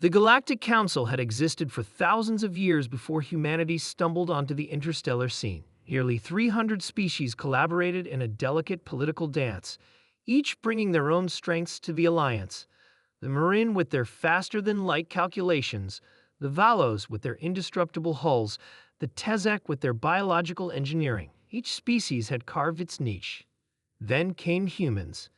The Galactic Council had existed for thousands of years before humanity stumbled onto the interstellar scene. Nearly 300 species collaborated in a delicate political dance, each bringing their own strengths to the alliance. The Marin with their faster-than-light calculations, the Valos with their indestructible hulls, the Tezek with their biological engineering. Each species had carved its niche. Then came humans.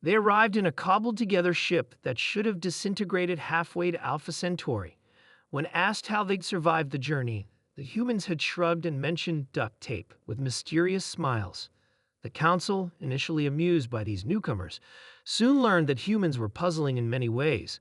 They arrived in a cobbled-together ship that should have disintegrated halfway to Alpha Centauri. When asked how they'd survived the journey, the humans had shrugged and mentioned duct tape with mysterious smiles. The Council, initially amused by these newcomers, soon learned that humans were puzzling in many ways.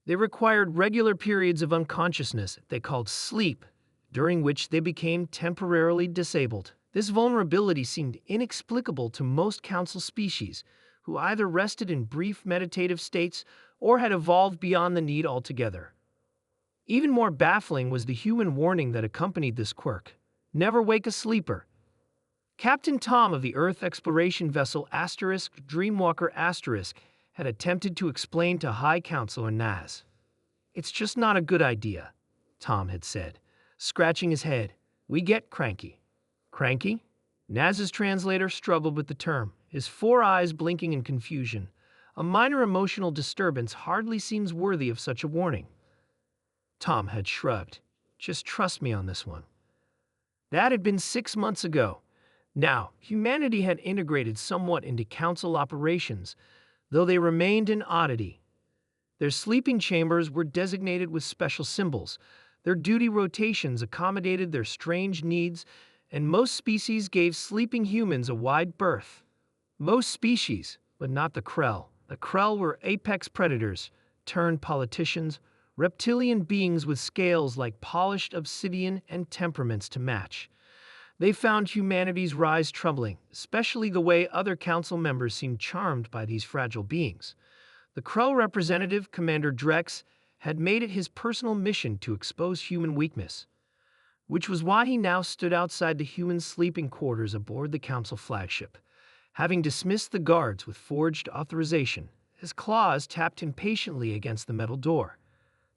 They required regular periods of unconsciousness they called sleep, during which they became temporarily disabled. This vulnerability seemed inexplicable to most Council species, who either rested in brief meditative states or had evolved beyond the need altogether. Even more baffling was the human warning that accompanied this quirk: never wake a sleeper. Captain Tom of the Earth exploration vessel Dreamwalker had attempted to explain to High Counselor Naz. "It's just not a good idea," Tom had said, scratching his head. "We get cranky." Cranky? Naz's translator struggled with the term, his four eyes blinking in confusion. A minor emotional disturbance hardly seems worthy of such a warning. Tom had shrugged. "Just trust me on this one." That had been 6 months ago. Now, humanity had integrated somewhat into Council operations, though they remained an oddity. Their sleeping chambers were designated with special symbols, their duty rotations accommodated their strange needs, and most species gave sleeping humans a wide berth. Most species, but not the Krell. The Krell were apex predators, turned politicians, reptilian beings with scales like polished obsidian and temperaments to match. They found humanity's rise troubling, especially the way other Council members seemed charmed by these fragile beings. The Krell representative, Commander Drex, had made it his personal mission to expose human weakness, which was why he now stood outside the human sleeping quarters aboard the Council flagship. Having dismissed the guards with forged authorization, his claws tapped impatiently against the metal door.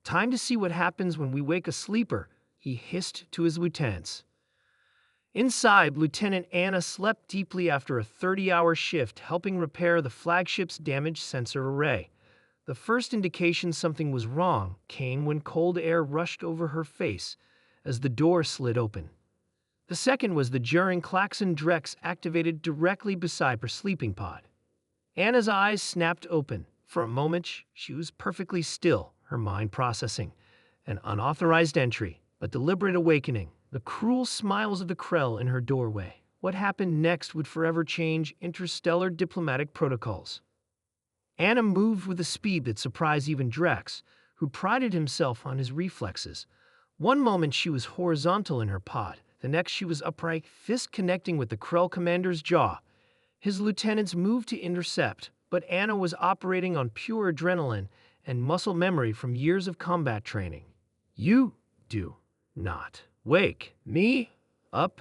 "Time to see what happens when we wake a sleeper," he hissed to his lieutenants. Inside, Lieutenant Anna slept deeply after a 30-hour shift helping repair the flagship's damaged sensor array. The first indication something was wrong came when cold air rushed over her face as the door slid open. The second was the jarring klaxon Drex activated directly beside her sleeping pod. Anna's eyes snapped open. For a moment, she was perfectly still, her mind processing. An unauthorized entry, a deliberate awakening, the cruel smiles of the Krell in her doorway. What happened next would forever change interstellar diplomatic protocols. Anna moved with a speed that surprised even Drex, who prided himself on his reflexes. One moment she was horizontal in her pod, the next she was upright, fist connecting with the Krell commander's jaw. His lieutenants moved to intercept, but Anna was operating on pure adrenaline and muscle memory from years of combat training. "You do not wake me up,"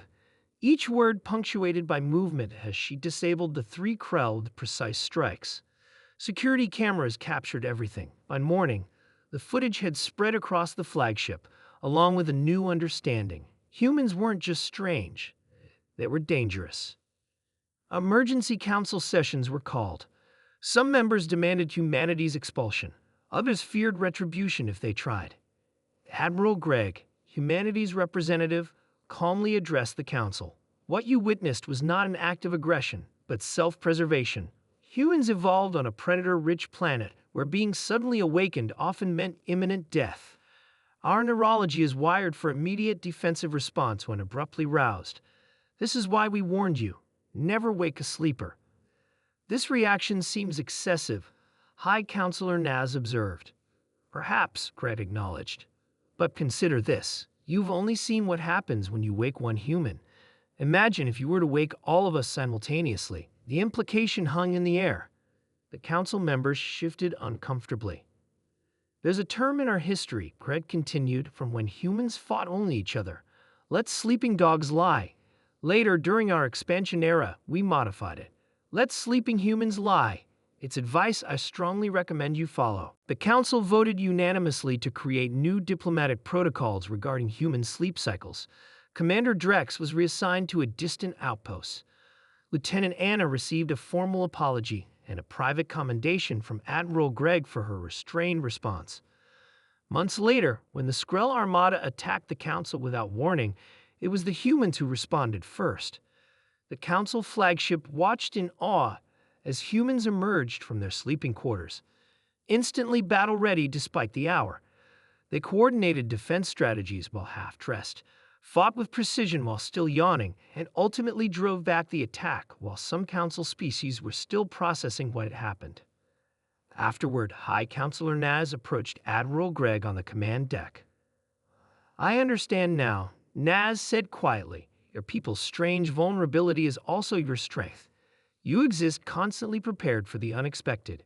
each word punctuated by movement as she disabled the 3 Krell with precise strikes. Security cameras captured everything. By morning, the footage had spread across the flagship, along with a new understanding. Humans weren't just strange, they were dangerous. Emergency Council sessions were called. Some members demanded humanity's expulsion. Others feared retribution if they tried. Admiral Gregg, humanity's representative, calmly addressed the Council. "What you witnessed was not an act of aggression, but self-preservation. Humans evolved on a predator-rich planet where being suddenly awakened often meant imminent death. Our neurology is wired for immediate defensive response when abruptly roused. This is why we warned you. Never wake a sleeper." "This reaction seems excessive," High Counselor Naz observed. "Perhaps," Gregg acknowledged. "But consider this. You've only seen what happens when you wake one human. Imagine if you were to wake all of us simultaneously. The implication hung in the air." The Council members shifted uncomfortably. "There's a term in our history," Gregg continued, "from when humans fought only each other. Let sleeping dogs lie. Later, during our expansion era, we modified it. Let sleeping humans lie. It's advice I strongly recommend you follow. The Council voted unanimously to create new diplomatic protocols regarding human sleep cycles. Commander Drex was reassigned to a distant outpost. Lieutenant Anna received a formal apology and a private commendation from Admiral Gregg for her restrained response. Months later, when the Skrull Armada attacked the Council without warning, it was the humans who responded first. The Council flagship watched in awe as humans emerged from their sleeping quarters, instantly battle-ready despite the hour. They coordinated defense strategies while half-dressed, fought with precision while still yawning, and ultimately drove back the attack while some Council species were still processing what had happened. Afterward, High Counselor Naz approached Admiral Gregg on the command deck. "I understand now," Naz said quietly. "Your people's strange vulnerability is also your strength. You exist constantly prepared for the unexpected."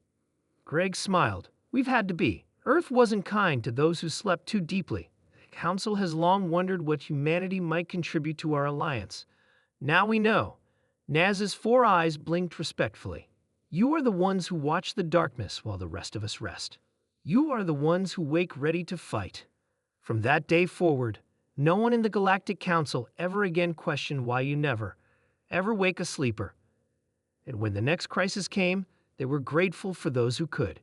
Gregg smiled. "We've had to be. Earth wasn't kind to those who slept too deeply. The Council has long wondered what humanity might contribute to our alliance. Now we know." Naz's 4 eyes blinked respectfully. "You are the ones who watch the darkness while the rest of us rest. You are the ones who wake ready to fight." From that day forward, no one in the Galactic Council ever again questioned why you never, ever wake a sleeper. And when the next crisis came, they were grateful for those who could.